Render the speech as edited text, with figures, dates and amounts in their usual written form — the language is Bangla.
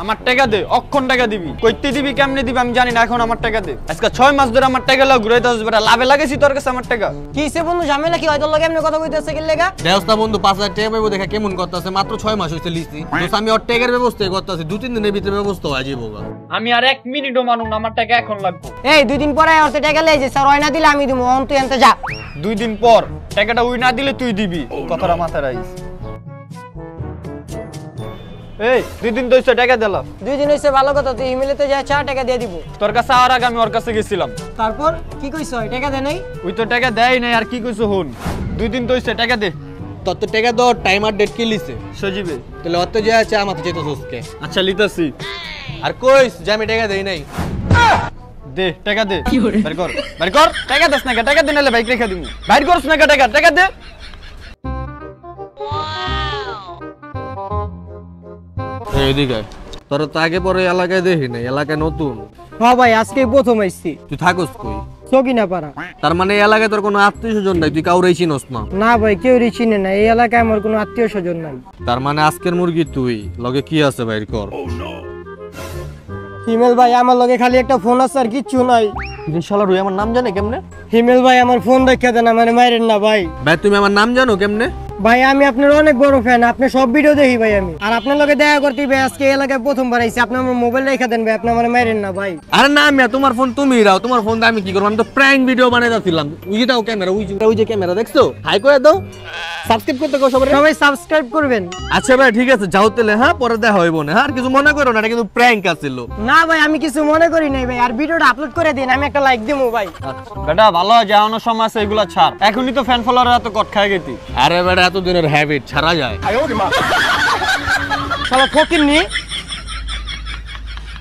আমার টাকা দে, অক্ষণ টাকা দিবি। কইতে দিবি কেমনে দিবি আমি জানি না, এখন আমার টাকা দে। আজকে 6 মাস ধরে আমার টাকা লাগা ঘুরাইতে হচ্ছে বেটা, লাভে লাগাইছি তোর কাছে আমার টাকা। কিসে বন্ধু ঝামেলা কি হয় তোর লগে এমনি কথা কইতেছে কি লাগা? দেওস্তা বন্ধু 5000 টাকা পাইবো দেখা কেমন করতেছে, মাত্র 6 মাস হইছে লিস্তি। তো আমি ওর টাকার ব্যবস্থা করতেছি, 2-3 দিনের ভিতরে ব্যবস্থা হয়ে যাবো। আমি আর 1 মিনিটও মানুম না, আমার টাকা এখন লাগবে। এই 2 দিন পরে ওর টাকা লই যে স্যার ওই না দিলে আমি দিমু, অন তুই এনতে যা। 2 দিন পর টাকাটা উই না দিলে তুই দিবি, কথাটা মাথায় রাখিস। এই 2 দিন তো টাকা দিলাম। 2 দিন হইছে ভালো কথা, তুই ইমেইলেতে যা 4 টাকা দিয়ে দিব। তোর কাছে আর আগে আমি ওর কাছে গেছিলাম। তারপর কি কইছ? টাকা দে নাই? ওই তো টাকা দেয় নাই, আর কি কইছ হুন। 2 দিন তো টাকা দে। তোর তো টাকা দাও, টাইম আর ডেট কি লিছে সজিবে তাহলে অত যে আছে আমাতে যেতে সুস্কে। আচ্ছা লিতাছি। আর কইস যে আমি টাকা দেই নাই। দে টাকা দে, বের কর বের কর। টাকা দেস না, টাকা দে নালে বাইক রেখে দিমু। বাইর করছ না টাকা, টাকা দে। এইদিকে তোর তো আগে পরে এলাকায় দেখি নাই, এলাকায় নতুন। হ্যাঁ ভাই আজকে প্রথম আইছি। তুই থাকস কই? সকিনা পাড়া। তার মানে এই এলাকায় তোর কোনো আত্মীয় স্বজন নাই, তুই কাউরেই চিনস না? না ভাই কেউ চিনে না, এই এলাকায় আমার কোনো আত্মীয় স্বজন নাই। তার মানে আজকের মুরগি তুই, লগে কি আছে বাইর কর। হিমেল ভাই আমার লগে খালি একটা ফোন আছে আর কিচ্ছু নাই। ইনশাআল্লাহ রুই আমার নাম জানে কেমনে? হিমেল ভাই আমার ফোন দেখা দেন, আমার মাইরেন না ভাই। ভাই তুমি আমার নাম জানো কেমনে? ভাই আমি আপনার অনেক বড় ফ্যান, আপনি সব ভিডিও দেখি ভাই আমি। আর আপনার লগে দেখা করতে ভাই আজকে এই এলাকায় প্রথমবার আইছি, আপনি আমার মোবাইল রেখে দেন ভাই, আপনি আমার মাইরেন না ভাই। আরে না মিয়া, তোমার ফোন তুমি রাও, তোমার ফোন আমি কি করব? আমি তো প্র্যাঙ্ক ভিডিও বানাইতাছিলাম। ওই যে দাও ক্যামেরা, ওই যে ক্যামেরা দেখছো? হাই করে দাও, সাবস্ক্রাইব করতে কও সবাই। সবাই সাবস্ক্রাইব করবেন। আচ্ছা ভাই ঠিক আছে, যাও তাহলে। হ্যাঁ পরে দেখা হইব না। আর কিছু মনে করো না, এটা কিন্তু প্র্যাঙ্ক আছিল। না ভাই আমি কিছু মনে করি নাই ভাই, আর ভিডিওটা আপলোড করে দিন, আমি একটা লাইক দিমু ভাই। বেটা ভালো যাওয়ানো সময় আছে, এগুলা ছাড়। এখনই তো ফ্যান ফলোয়াররা তো কট খায় গেতি। আরে বেটা এত দিনের হ্যাবিট ছাড়া যায়? শালা ফকির নি